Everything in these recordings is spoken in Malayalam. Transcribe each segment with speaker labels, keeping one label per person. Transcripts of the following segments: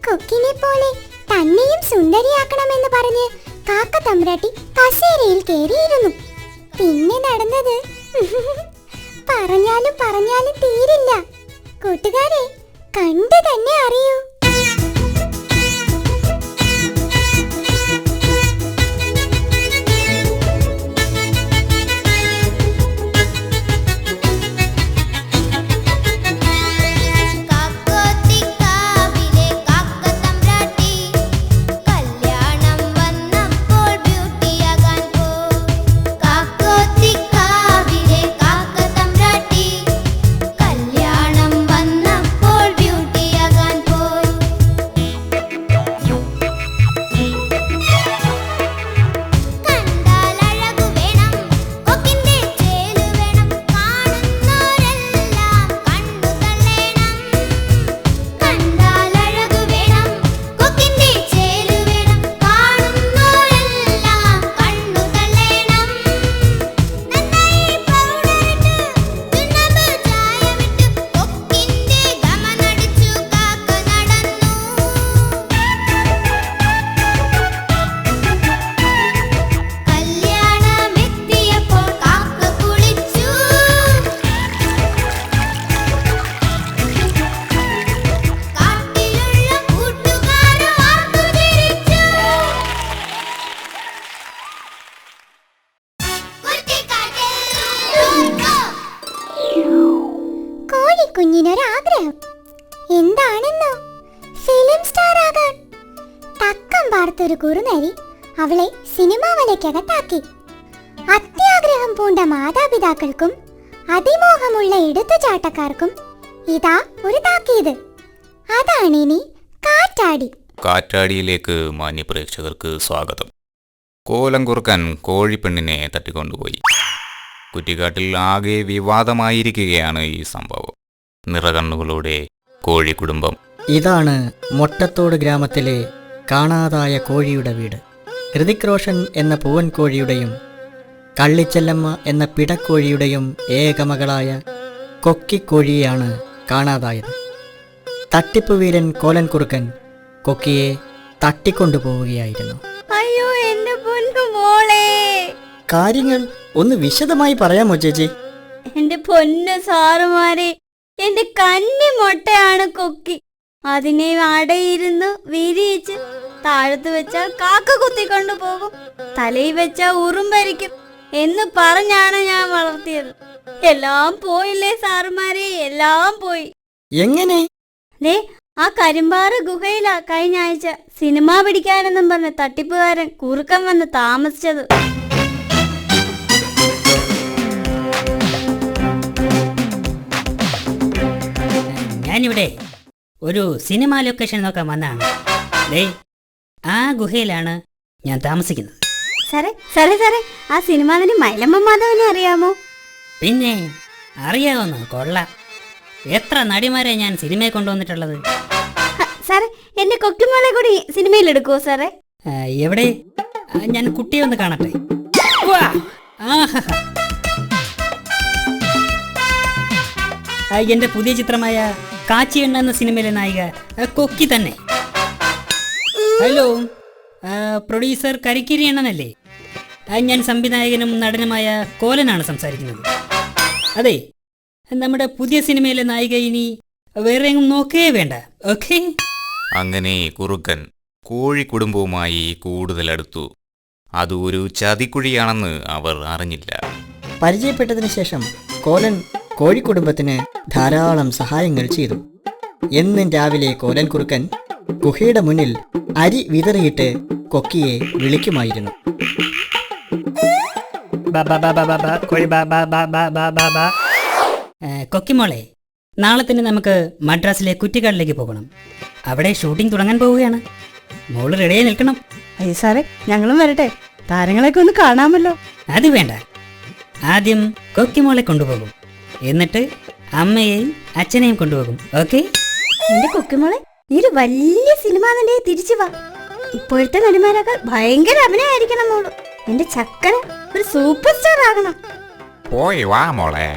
Speaker 1: കൊക്കിനെ പോലെ തന്നെയും സുന്ദരിയാക്കണമെന്ന് പറഞ്ഞ് കാക്ക തമ്പ്രാട്ടി കസേരയിൽ കയറിയിരുന്നു. പിന്നെ നടന്നത് പറഞ്ഞാലും പറഞ്ഞാലും തീരില്ല. കൂട്ടുകാരെ, കണ്ടു തന്നെ അറിയൂ. കുഞ്ഞിനൊരാഗ്രഹം എന്താണെന്നോ? ഫിലിം സ്റ്റാർ ആകാൻ. തക്കം പാർത്തൊരു കുറുനരി അവളെ സിനിമാ വലയ്ക്കകത്താക്കി. അത്യാഗ്രഹം പൂണ്ട മാതാപിതാക്കൾക്കും അതിമോഹമുള്ള എടുത്തുചാട്ടക്കാർക്കും ഇതാ ഒരു താക്കീത്. അതാണിനി കാറ്റാടി.
Speaker 2: കാറ്റാടിയിലേക്ക് മാന്യ പ്രേക്ഷകർക്ക് സ്വാഗതം. കോലം കുറുക്കൻ കോഴിപ്പെണ്ണിനെ തട്ടിക്കൊണ്ടുപോയി. കുറ്റിക്കാട്ടിൽ ആകെ വിവാദമായിരിക്കുകയാണ് ഈ സംഭവം. നിറകണ്ണുകളോടെ കോഴിക്കുടുംബം.
Speaker 3: ഇതാണ് മൊട്ടത്തോട് ഗ്രാമത്തിലെ കാണാതായ കോഴിയുടെ വീട്. ഹൃതിക് റോഷൻ എന്ന പൂവൻ കോഴിയുടെയും കള്ളിച്ചെല്ലമ്മ എന്ന പിടക്കോഴിയുടെയും ഏകമകളായ കൊക്കിക്കോഴിയെയാണ് കാണാതായത്. തട്ടിപ്പ് വീരൻ കോലൻ കുറുക്കൻ കൊക്കിയെ തട്ടിക്കൊണ്ടുപോവുകയായിരുന്നു.
Speaker 4: അയ്യോ, എന്റെ പൊന്നു മോളെ.
Speaker 3: കാര്യങ്ങൾ ഒന്ന് വിശദമായി പറയാമോ ചേച്ചി?
Speaker 4: എന്റെ പൊന്നു സാറുമാരെ, എന്റെ കന്നി മൊട്ടയാണ് കൊക്കി. അതിനെ അടയിരുന്ന് വിരിയിച്ച് താഴത്ത് വെച്ചാൽ കാക്ക കുത്തിക്കൊണ്ടു പോകും, തലയിൽ വെച്ചാൽ ഉറുമ്പരിക്കും എന്ന് പറഞ്ഞാണ് ഞാൻ വളർത്തിയത്. എല്ലാം പോയില്ലേ സാറുമാരെ, എല്ലാം പോയി.
Speaker 3: എങ്ങനെ?
Speaker 4: ആ കരിമ്പാറ ഗുഹയിലാ കഴിഞ്ഞ ആഴ്ച സിനിമ പിടിക്കാനെന്നും പറഞ്ഞ് തട്ടിപ്പുകാരൻ കുറുക്കൻ വന്ന് താമസിച്ചത്.
Speaker 5: ഞാനിവിടെ ഒരു സിനിമ ലൊക്കേഷൻ നോക്കാൻ വന്നതാണ്. ആ ഗുഹയിലാണ് ഞാൻ താമസിക്കുന്നത്.
Speaker 4: സാറേ സാറേ സാറേ ആ സിനിമ നടി മൈലമ്മ മാധവനെ അറിയാമോ?
Speaker 5: പിന്നെ അറിയാവുന്നു, കൊള്ളാം. എത്ര നടിമാരെ ഞാൻ സിനിമയെ കൊണ്ടുവന്നിട്ടുള്ളത്.
Speaker 4: സാറേ, എന്റെ കൊക്കിമോളെ കൂടി സിനിമയിൽ എടുക്കുവോ സാറേ?
Speaker 5: എവിടെ? ഞാൻ കുട്ടിയെ ഒന്ന് കാണട്ടെ. എന്റെ പുതിയ ചിത്രമായ കാച്ചി എണ്ണ എന്ന സിനിമയിലെ നായിക കൊക്കി തന്നെ. ഹലോ, പ്രൊഡ്യൂസർ കരിക്കിരി എണ്ണനല്ലേ? ഞാൻ സംവിധായകനും നടനുമായ കോലനാണ് സംസാരിക്കുന്നത്. അതെ, നമ്മുടെ പുതിയ സിനിമയിലെ നായിക ഇനി വേറെ എങ്ങും നോക്കേ വേണ്ട. ഓക്കെ.
Speaker 2: അങ്ങനെ കുറുക്കൻ കോഴിക്കുടുംബവുമായി കൂടുതൽ അടുത്തു. അത് ഒരു ചതിക്കുഴിയാണെന്ന് അവർ അറിഞ്ഞില്ല.
Speaker 3: പരിചയപ്പെട്ടതിന് ശേഷം കോലൻ കോഴിക്കുടുംബത്തിന് ധാരാളം സഹായങ്ങൾ ചെയ്തു. എന്നും രാവിലെ കോലൻ കുറുക്കൻ ഗുഹയുടെ മുന്നിൽ അരി വിതറിയിട്ട് കൊക്കിയെ വിളിക്കുമായിരുന്നു.
Speaker 5: കൊക്കിമോളെ, നാളെ തന്നെ നമുക്ക് മദ്രാസിലെ കുറ്റിക്കാട്ടിലേക്ക് പോകണം. അവിടെ ഷൂട്ടിംഗ് തുടങ്ങാൻ പോവുകയാണ്. മോള് റെഡിയായി നിൽക്കണം.
Speaker 4: അയ്യോ സാറേ, ഞങ്ങളും വരട്ടെ, താരങ്ങളെയൊക്കെ ഒന്ന് കാണാമല്ലോ.
Speaker 5: അത് വേണ്ട, ആദ്യം കൊക്കിമോളെ കൊണ്ടുപോകും, എന്നിട്ട് അമ്മയെയും അച്ഛനെയും കൊണ്ടുപോകും. ഓക്കെ?
Speaker 4: എന്റെ കൊക്കിമോളെ, നീ ഒരു വലിയ സിനിമാ നടിയെ തിരിച്ചു വാ. ഇപ്പോഴത്തെ നടിമാരൊക്കെ ഭയങ്കര അഭിനയായിരിക്കണം മോള്. എന്റെ ചക്കര ഒരു സൂപ്പർ സ്റ്റാർ ആകണം.
Speaker 6: പോയി വാ മോളെ,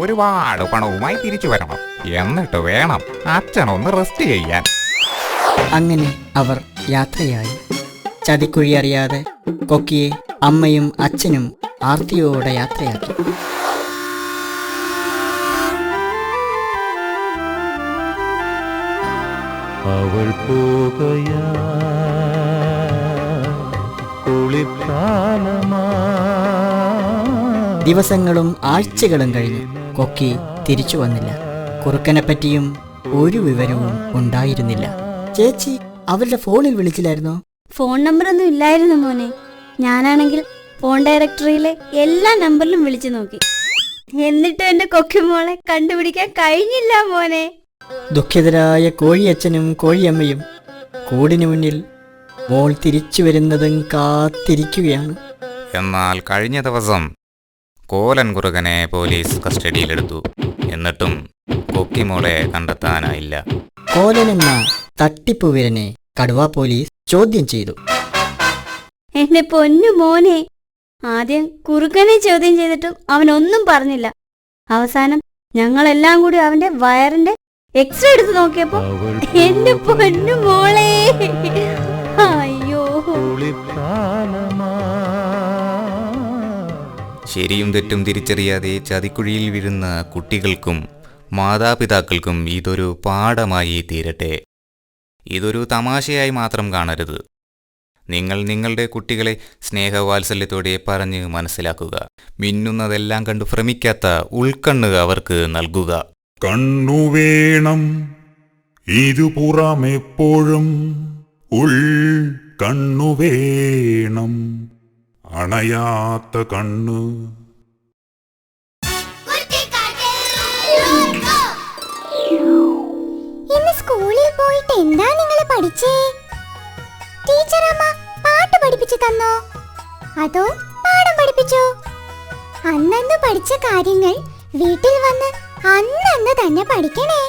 Speaker 6: ഒരുപാട് പണവുമായി തിരിച്ചു വരണം. എന്നിട്ട് വേണം അച്ഛനൊന്ന് റെസ്റ്റ് ചെയ്യാൻ.
Speaker 3: അങ്ങനെ അവർ യാത്രയായി. ചതിക്കുഴി അറിയാതെ കൊക്കിയെ അമ്മയും അച്ഛനും ആർത്തിയോടെ യാത്രയാക്കി.
Speaker 7: അവൾ പോകയാ കുളിർക്കാലമാ.
Speaker 3: ദിവസങ്ങളും ആഴ്ചകളും കഴിഞ്ഞു. കൊക്കി തിരിച്ചു വന്നില്ല. കുറുക്കനെപ്പറ്റിയും ഒരു വിവരവും ഉണ്ടായിരുന്നില്ല. ചേച്ചി അവരുടെ ഫോണിൽ വിളിച്ചില്ലായിരുന്നോ?
Speaker 4: ഫോൺ നമ്പറൊന്നും ഇല്ലായിരുന്നു മോനെ. ഞാനാണെങ്കിൽ ഫോൺ ഡയറക്ടറിയിലെ എല്ലാ നമ്പറിലും വിളിച്ചു നോക്കി. എന്നിട്ടും എന്റെ കൊക്കുമോളെ കണ്ടുപിടിക്കാൻ കഴിഞ്ഞില്ല മോനെ.
Speaker 3: ദുഃഖിതരായ കോഴിയച്ഛനും കോഴിയമ്മയും കൂടിനു മുന്നിൽ മോൾ തിരിച്ചു വരുന്നതും കാത്തിരിക്കുകയാണ്.
Speaker 2: എന്നാൽ കഴിഞ്ഞ ദിവസം കോലൻ കുറുകനെ പോലീസ് കസ്റ്റഡിയിലെടുത്തു. എന്നിട്ടും കൊക്കിമോളെ കണ്ടെത്താനായില്ല.
Speaker 3: കോലനെന്ന തട്ടിപ്പുവീരനെ കടുവ പോലീസ് ചോദ്യം ചെയ്തു.
Speaker 4: എന്റെ പൊന്നു മോനെ, ആദ്യം കുറുക്കനെ ചോദ്യം ചെയ്തിട്ടും അവനൊന്നും പറഞ്ഞില്ല. അവസാനം ഞങ്ങളെല്ലാം കൂടി അവന്റെ വയറിന്റെ എക്സ്റേ എടുത്ത് നോക്കിയപ്പോ എന്റെ പൊന്നു മോളെ, അയ്യോ.
Speaker 2: ശരിയും തെറ്റും തിരിച്ചറിയാതെ ചതിക്കുഴിയിൽ വീഴുന്ന കുട്ടികൾക്കും മാതാപിതാക്കൾക്കും ഇതൊരു പാഠമായി തീരട്ടെ. ഇതൊരു തമാശയായി മാത്രം കാണരുത്. നിങ്ങൾ നിങ്ങളുടെ കുട്ടികളെ സ്നേഹവാത്സല്യത്തോടെ പറഞ്ഞ് മനസ്സിലാക്കുക. മിന്നുന്നതെല്ലാം കണ്ടു ഭ്രമിക്കാത്ത ഉൾക്കണ്ണ് അവർക്ക് നൽകുക.
Speaker 8: കണ്ണു വേണം ഇരുപുറമെപ്പോഴും, ഉൾ കണ്ണു വേണം, അണയാത്ത കണ്ണ്.
Speaker 1: ഇന്ന് സ്കൂളിൽ പോയിട്ട് എന്താ നിങ്ങൾ പഠിച്ചേ? ടീച്ചറമ്മ പാട്ട് പഠിപ്പിച്ചു തന്നോ അതോ പാഠം പഠിപ്പിച്ചോ? അന്നന്ന് പഠിച്ച കാര്യങ്ങൾ വീട്ടിൽ വന്ന് അന്നന്ന് തന്നെ പഠിക്കണേ.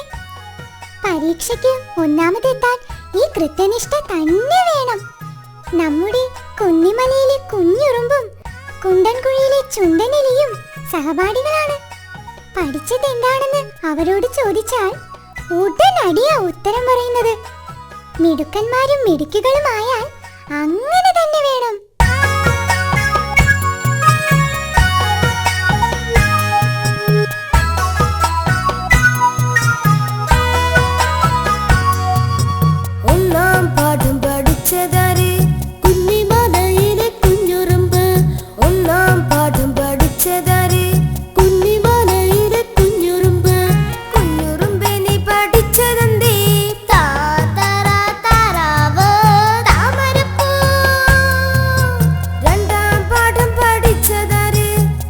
Speaker 1: പരീക്ഷയ്ക്ക് ഒന്നാമതെത്താൻ ഈ കൃത്യനിഷ്ഠ തന്നെ വേണം. നമ്മുടെ കുന്നിമലയിലെ കുഞ്ഞുറുമ്പും കുണ്ടൻകുഴിയിലെ ചുണ്ടനെലിയും സഹപാഠികളാണ്. പഠിച്ചത് എന്താണെന്ന് അവരോട് ചോദിച്ചാൽ ഉടനടിയാ ഉത്തരം പറയുന്നത്. മിടുക്കന്മാരും മിടുക്കുകളുമായാൽ അങ്ങനെ തന്നെ വേണം.
Speaker 9: ഒന്നാം പാഠം പഠിച്ചതാര്? കുന്നിമലയിലെ കുഞ്ഞുറുമ്പ്. ഒന്നാം പാഠം പഠിച്ചതാര്? കുന്നിമലയിലെ കുഞ്ഞുറുമ്പ്. കുഞ്ഞുറുമ്പെ നീ പഠിച്ചതെന്തേ? താറാവ് താമരപ്പൂ. രണ്ടാം പാഠം പഠിച്ചതാര്?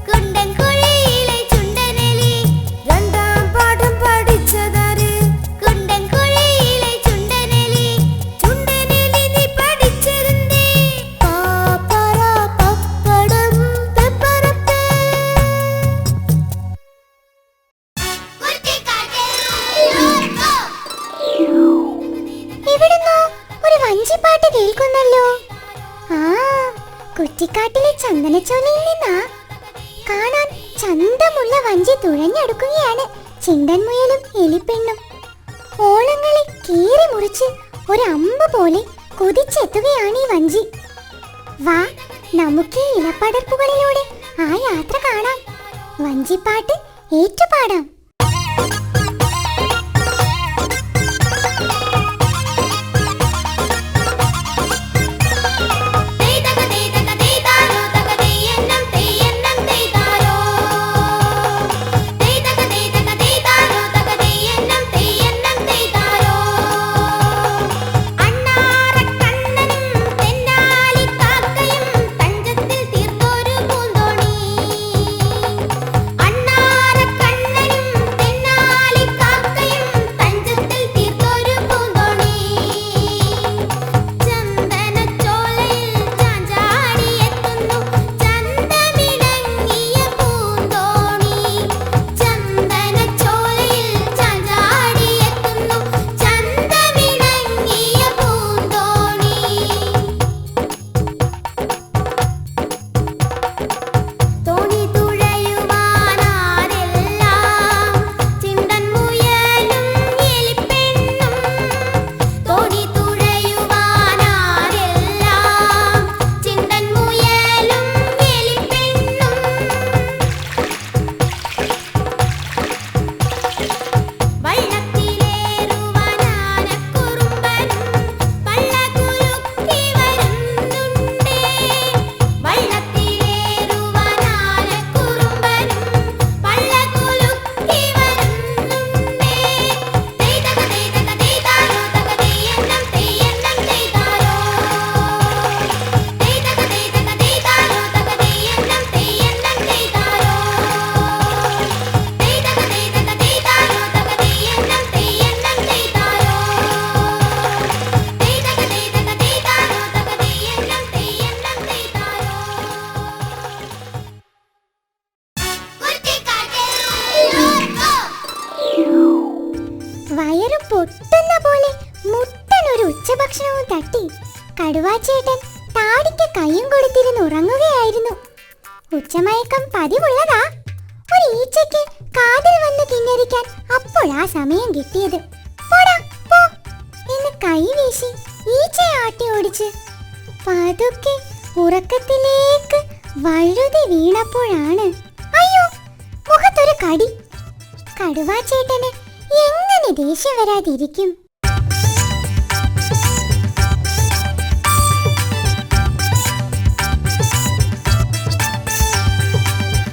Speaker 9: കുണ്ടൻകുഴിയിലെ ചുണ്ടനെലി. രണ്ടാം പാഠം പഠിച്ചതാര്? കുണ്ടൻകുഴിയിലെ ചുണ്ടനെലി. ചുണ്ടനെലി നീ പഠിച്ചതെന്തേ? പാപ്പറ പപ്പടം പെപ്പറപ്പേ.
Speaker 1: എവിടുന്നോ ഒരു വഞ്ചിപ്പാട്ട് കേൾക്കുന്നല്ലോ. ആ, കുറ്റിക്കാട്ടിലെ ചന്ദനച്ചോലയിൽ നിന്നാ. കാണാൻ ചന്തമുള്ള വഞ്ചി തുഴഞ്ഞെടുക്കുകയാണ് ചിണ്ടൻമുയലും എലിപ്പെണ്ണും. ഓളങ്ങളെ കീറി മുറിച്ച് ഒരു അമ്പ് പോലെ കുതിച്ചെത്തുകയാണ് ഈ വഞ്ചി. വാ, നമുക്ക് ഈ ഇലപ്പടർപ്പുകളിലൂടെ ആ യാത്ര കാണാം. വഞ്ചിപ്പാട്ട് ഏറ്റുപാടാം.
Speaker 9: അണ്ണാറക്കണ്ണനും തെന്നാലി
Speaker 1: ഉച്ചഭക്ഷണവും തട്ടി കടുവാച്ചേട്ടൻ താടിക്ക് കൈയും കൊടുത്തിരുന്ന് ഉറങ്ങുകയായിരുന്നു. ഉച്ചമയക്കം പതിവുള്ളതാ. ഒരു ഈച്ചയ്ക്ക് കാതിൽ വന്ന് കിന്നരിക്കാൻ അപ്പോഴാ സമയം കിട്ടിയത്. പോടാ പോ എന്ന് കൈ വീശി ഈച്ചയെ ആട്ടി ഓടിച്ച് പതുക്കെ ഉറക്കത്തിലേക്ക് വഴുതി വീണപ്പോഴാണ് അയ്യോ മുഖത്തൊരു കടി. കടുവാച്ചേട്ടന് എങ്ങനെ ദേഷ്യം വരാതിരിക്കും?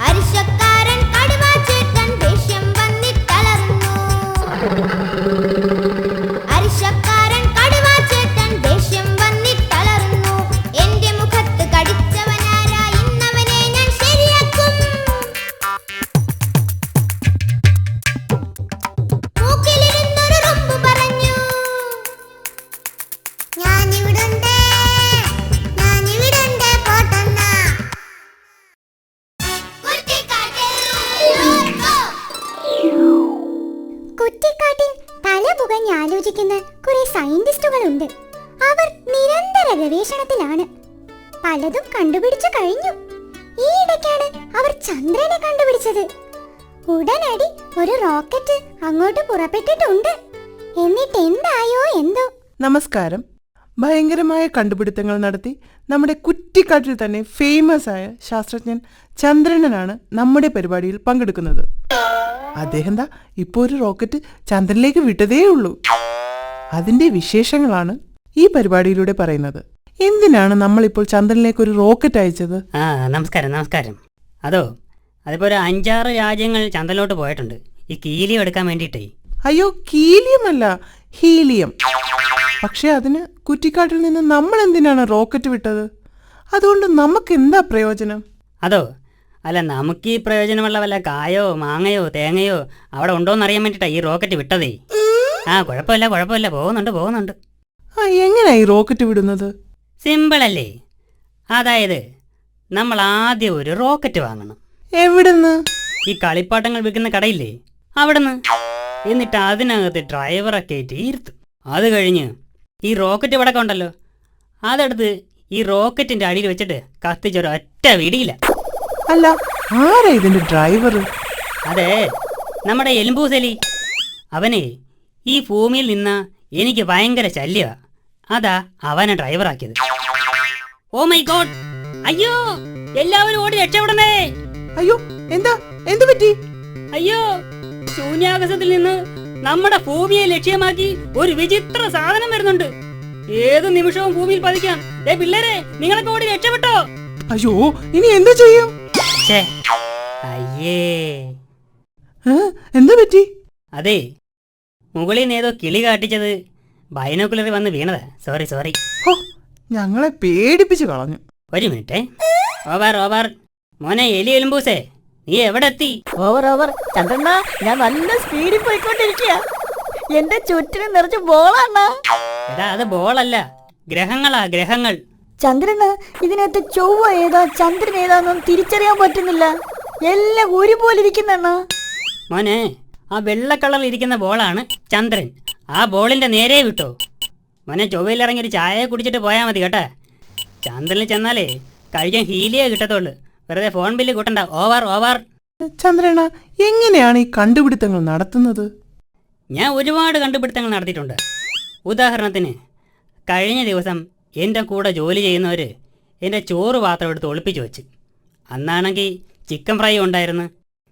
Speaker 9: അരിശക്കാരൻ കടുവാച്ചേട്ടൻ ദേഷ്യം വന്നിട്ടലറുന്നു. അരിശക്കാരൻ കടുവാച്ചേട്ടൻ ദേഷ്യം വന്നിട്ടലറുന്നു. എന്റെ മുഖത്ത് കടിച്ചവനാരാ, ഇന്നവനെ ഞാൻ ശരിയാക്കും. മൂക്കിലിരുന്നൊരു റുമ്പ് പറഞ്ഞു, ഞാനിവിടുണ്ട്, ഞാനിവിടുണ്ട് പോട്ടെന്ന.
Speaker 1: കുറ്റിക്കാട്ടിൽ തല പുകഞ്ഞ് ആലോചിക്കുന്ന കുറെ സയന്റിസ്റ്റുകളുണ്ട്. അവർ നിരന്തര ഗവേഷണത്തിലാണ്. പലതും കണ്ടുപിടിച്ചു കഴിഞ്ഞു. ഈ ഇടയ്ക്കാണ് അവർ ചന്ദ്രനെ കണ്ടുപിടിച്ചത്. ഉടനടി ഒരു റോക്കറ്റ് അങ്ങോട്ട് പുറപ്പെട്ടിട്ടുണ്ട്. എന്നിട്ട് എന്തായോ എന്തോ.
Speaker 10: നമസ്കാരം. ഭയങ്കരമായ കണ്ടുപിടുത്തങ്ങൾ നടത്തി നമ്മുടെ കുറ്റിക്കാട്ടിൽ തന്നെ ഫേമസ് ആയ ശാസ്ത്രജ്ഞൻ ചന്ദ്രനാണ് നമ്മുടെ പരിപാടിയിൽ പങ്കെടുക്കുന്നത്. അദ്ദേഹം ഇപ്പോൾ ഒരു റോക്കറ്റ് ചന്ദ്രനിലേക്ക് വിട്ടതേ ഉള്ളൂ. അതിന്റെ വിശേഷങ്ങളാണ് ഈ പരിപാടിയിലൂടെ പറയുന്നത്. എന്തിനാണ് നമ്മളിപ്പോൾ ചന്ദ്രനിലേക്ക് ഒരു റോക്കറ്റ് അയച്ചത്?
Speaker 5: നമസ്കാരം. അതിപ്പോ ഒരു 5-6 രാജ്യങ്ങൾ ചന്ദ്രനിലോട്ട് പോയിട്ടുണ്ട് ഈ ഹീലിയം എടുക്കാൻ വേണ്ടിയിട്ടേ.
Speaker 10: അയ്യോ, ഹീലിയം അല്ല, ഹീലിയം. പക്ഷെ അതിന് കുറ്റിക്കാട്ടിൽ നിന്ന് നമ്മൾ എന്തിനാണ് റോക്കറ്റ് വിട്ടത്? അതുകൊണ്ട് നമുക്ക് എന്താ പ്രയോജനം?
Speaker 5: അല്ല, നമുക്ക് ഈ പ്രയോജനമുള്ള വല്ല കായോ മാങ്ങയോ തേങ്ങയോ അവിടെ ഉണ്ടോയെന്നറിയാൻ വേണ്ടിയിട്ടാണ് ഈ റോക്കറ്റ് വിട്ടതേ. കുഴപ്പമില്ല, പോകുന്നുണ്ട്.
Speaker 10: എങ്ങനെയാ ഈ റോക്കറ്റ് വിടുന്നത്?
Speaker 5: സിമ്പിളല്ലേ. അതായത് നമ്മൾ ആദ്യം ഒരു റോക്കറ്റ് വാങ്ങണം.
Speaker 10: എവിടുന്ന്?
Speaker 5: ഈ കളിപ്പാട്ടങ്ങൾ വിൽക്കുന്ന കടയില്ലേ, അവിടുന്ന്. എന്നിട്ട് അതിനകത്ത് ഡ്രൈവറെ കയറ്റി ഇരുത്തും. അത് കഴിഞ്ഞ് ഈ റോക്കറ്റ് പടക്കം ഉണ്ടല്ലോ, അതെടുത്ത് ഈ റോക്കറ്റിന്റെ അടിയിൽ വെച്ചിട്ട് കത്തിച്ചൊരൊറ്റ വിടിയില്ല.
Speaker 10: അല്ല, ആരാ ഇതിന്റെ ഡ്രൈവർ?
Speaker 5: അതെ, നമ്മുടെ എലുമ്പൂസലി. അവനെ ഈ ഭൂമിയിൽ നിന്ന് എനിക്ക് ഭയങ്കര ശല്യമാ. അതാ അവനെ ഡ്രൈവറാക്കിയത്. Oh my God! അയ്യോ, എല്ലാവരും ഓടി രക്ഷപ്പെടണേ!
Speaker 10: അയ്യോ, എന്ത് പറ്റി?
Speaker 5: അയ്യോ, ശൂന്യാകാശത്തിൽ നിന്ന് നമ്മുടെ ഭൂമിയെ ലക്ഷ്യമാക്കി ഒരു വിചിത്ര സാധനം വരുന്നുണ്ട്. ഏത് നിമിഷവും ഭൂമിയിൽ പതിക്കാം. പിള്ളേരെ, നിങ്ങളൊക്കെ ഓടി രക്ഷപ്പെട്ടോ?
Speaker 10: അയ്യോ, ഇനി എന്താ ചെയ്യും?
Speaker 5: അയ്യേ,
Speaker 10: എന്താ പറ്റി?
Speaker 5: അതെ, മുകളിൽ നിന്ന് ഏതോ കിളി കാട്ടിച്ചത് ബൈനോക്കുലറിൽ വന്ന് വീണതാ. സോറി.
Speaker 10: ഞങ്ങളെ പേടിപ്പിച്ചു കളഞ്ഞു.
Speaker 5: ഒരു മിനിറ്റേ. ഓവർ. മോനെ എലി എലുമ്പൂസേ, നീ എവിടെ എത്തി?
Speaker 11: ഓവർ ചന്ദ്രണ്ണ, ഞാൻ നല്ല സ്പീഡിൽ പോയിക്കൊണ്ടിരിക്കുക. എന്റെ ചുറ്റിനും നിറച്ച് ബോളാണ്.
Speaker 5: എടാ, അത് ബോളല്ല, ഗ്രഹങ്ങൾ.
Speaker 11: ചന്ദ്രന് ഇതിനകത്ത് ചൊവ്വ ഏതാ ചന്ദ്രൻ ഏതാന്നും തിരിച്ചറിയാൻ പറ്റുന്നില്ല. എല്ലാം ഒരുപോലെ ഇരിക്കുന്നെണ്ണ.
Speaker 5: മോനെ, ആ വെള്ള കളറിൽ ഇരിക്കുന്ന ബോളാണ് ചന്ദ്രൻ. ആ ബോളിന്റെ നേരെ വിട്ടോ. മോനെ, ചൊവ്വയിൽ ഇറങ്ങി ഒരു ചായ കുടിച്ചിട്ട് പോയാൽ മതി കേട്ടാ. ചന്ദ്രനിൽ ചെന്നാലേ കഴിക്കാൻ ഹീലിയേ കിട്ടത്തുള്ളൂ. വെറുതെ ഫോൺ ബില്ല് കൂട്ടണ്ട. ഓവർ.
Speaker 10: ചന്ദ്രന, എങ്ങനെയാണ് ഈ കണ്ടുപിടുത്തങ്ങൾ നടത്തുന്നത്?
Speaker 5: ഞാൻ ഒരുപാട് കണ്ടുപിടുത്തങ്ങൾ നടത്തിയിട്ടുണ്ട്. ഉദാഹരണത്തിന്, കഴിഞ്ഞ ദിവസം എൻ്റെ കൂടെ ജോലി ചെയ്യുന്നവർ എൻ്റെ ചോറ് പാത്രം എടുത്ത് ഒളിപ്പിച്ചു വെച്ച്. അന്നാണെങ്കിൽ ചിക്കൻ ഫ്രൈ ഉണ്ടായിരുന്നു.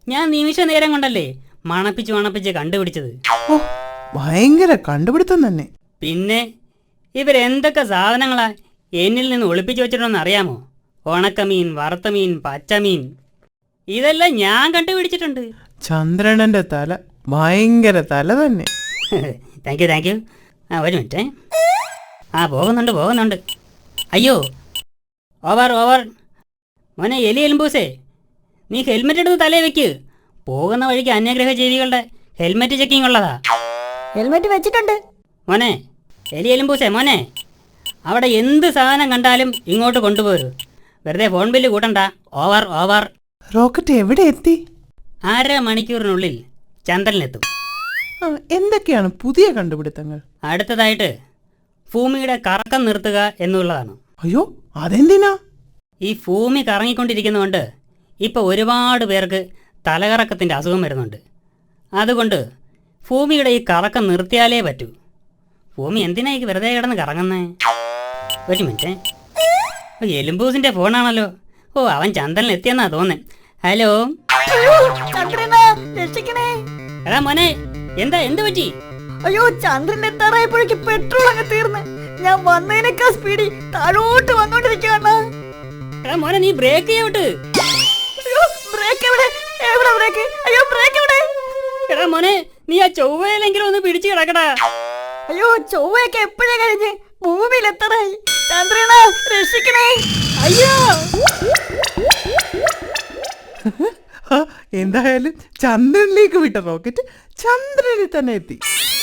Speaker 5: ഞാൻ നിമിഷ നേരം കൊണ്ടല്ലേ മണപ്പിച്ച് കണ്ടുപിടിച്ചത്.
Speaker 10: ഓ, ഭയങ്കര കണ്ടുപിടുത്തം തന്നെ.
Speaker 5: പിന്നെ ഇവരെന്തൊക്കെ സാധനങ്ങളാ എന്നിൽ നിന്ന് ഒളിപ്പിച്ചു വെച്ചിട്ടുണ്ടെന്ന് അറിയാമോ? ഉണക്കമീൻ, വറുത്തമീൻ, പച്ചമീൻ, ഇതെല്ലാം ഞാൻ കണ്ടുപിടിച്ചിട്ടുണ്ട്.
Speaker 10: ചന്ദ്രനന്റെ തല ഭയങ്കര തല തന്നെ.
Speaker 5: Thank you. ഒരു മിനിറ്റ്. പോകുന്നുണ്ട്. അയ്യോ, ഓവർ. മോനെ എലി എലുമ്പൂസേ, നീ ഹെൽമെറ്റ് എടുത്ത് തലേ വെക്ക്. പോകുന്ന വഴിക്ക് അന്യഗ്രഹ ജീവികളുടെ ഹെൽമെറ്റ് ചെക്കിങ് ഉള്ളതാ.
Speaker 11: ഹെൽമെറ്റ് വെച്ചിട്ടുണ്ട്.
Speaker 5: മോനെ എലി എലുമ്പൂസേ, മോനെ, അവിടെ എന്ത് സാധനം കണ്ടാലും ഇങ്ങോട്ട് കൊണ്ടുപോരൂ. വെറുതെ ഫോൺ ബില്ല് കൂട്ടണ്ട. ഓവർ.
Speaker 10: റോക്കറ്റ് എവിടെ എത്തി?
Speaker 5: 1/2 മണിക്കൂറിനുള്ളിൽ ചന്ദ്രനിലെത്തും.
Speaker 10: എന്തൊക്കെയാണ് പുതിയ കണ്ടുപിടുത്തങ്ങൾ?
Speaker 5: അടുത്തതായിട്ട് ഭൂമിയുടെ കറക്കം നിർത്തുക എന്നുള്ളതാണ്.
Speaker 10: അയ്യോ അതെന്തിനാ?
Speaker 5: ഈ ഭൂമി കറങ്ങിക്കൊണ്ടിരിക്കുന്നതുകൊണ്ട് ഇപ്പോൾ ഒരുപാട് പേർക്ക് തലകറക്കത്തിൻ്റെ അസുഖം വരുന്നുണ്ട്. അതുകൊണ്ട് ഭൂമിയുടെ ഈ കറക്കം നിർത്തിയാലേ പറ്റൂ. ഭൂമി എന്തിനാ ഈ വെറുതെ കിടന്ന് കറങ്ങുന്നേ? ഒരു മിനിറ്റ്, എലുമ്പൂസിൻ്റെ ഫോണാണല്ലോ. ഓ, അവൻ ചന്ദ്രനിൽ എത്തിയെന്നാ തോന്നേ. ഹലോ.
Speaker 11: രക്ഷിക്കണേ.
Speaker 5: എടാ മോനെ, എന്ത് പറ്റി?
Speaker 11: അയ്യോ, ചന്ദ്രൻ എത്താറായപ്പോഴേക്ക് പെട്രോൾ അങ്ങ് തീർന്ന് ഞാൻ വന്നതിനേക്കാൾ സ്പീഡിൽ താഴോട്ട് വന്നോണ്ടിരിക്കുകയാണ്.
Speaker 5: എടാ മോനെ, നീ ബ്രേക്ക് ചെയ്യോട്ട്.
Speaker 11: അയ്യോ, ബ്രേക്ക് എവിടെ? എവിടെ ബ്രേക്ക്? അയ്യോ, ബ്രേക്ക് എവിടെ?
Speaker 5: എടാ മോനെ, നീ ആ ചൊവ്വയിലെങ്കിലും ഒന്ന് പിടിച്ചു കിടക്കടാ.
Speaker 11: അയ്യോ, ചൊവ്വയൊക്കെ എപ്പോഴേ കഴിഞ്ഞ് ഭൂമിയിൽ എത്തറായി. ചന്ദ്രന രക്ഷിക്കണേ.
Speaker 5: അയ്യോ,
Speaker 10: എന്തായാലും ചന്ദ്രനിലേക്ക് വിട്ട റോക്കറ്റ് ചന്ദ്രനിൽ തന്നെ എത്തി.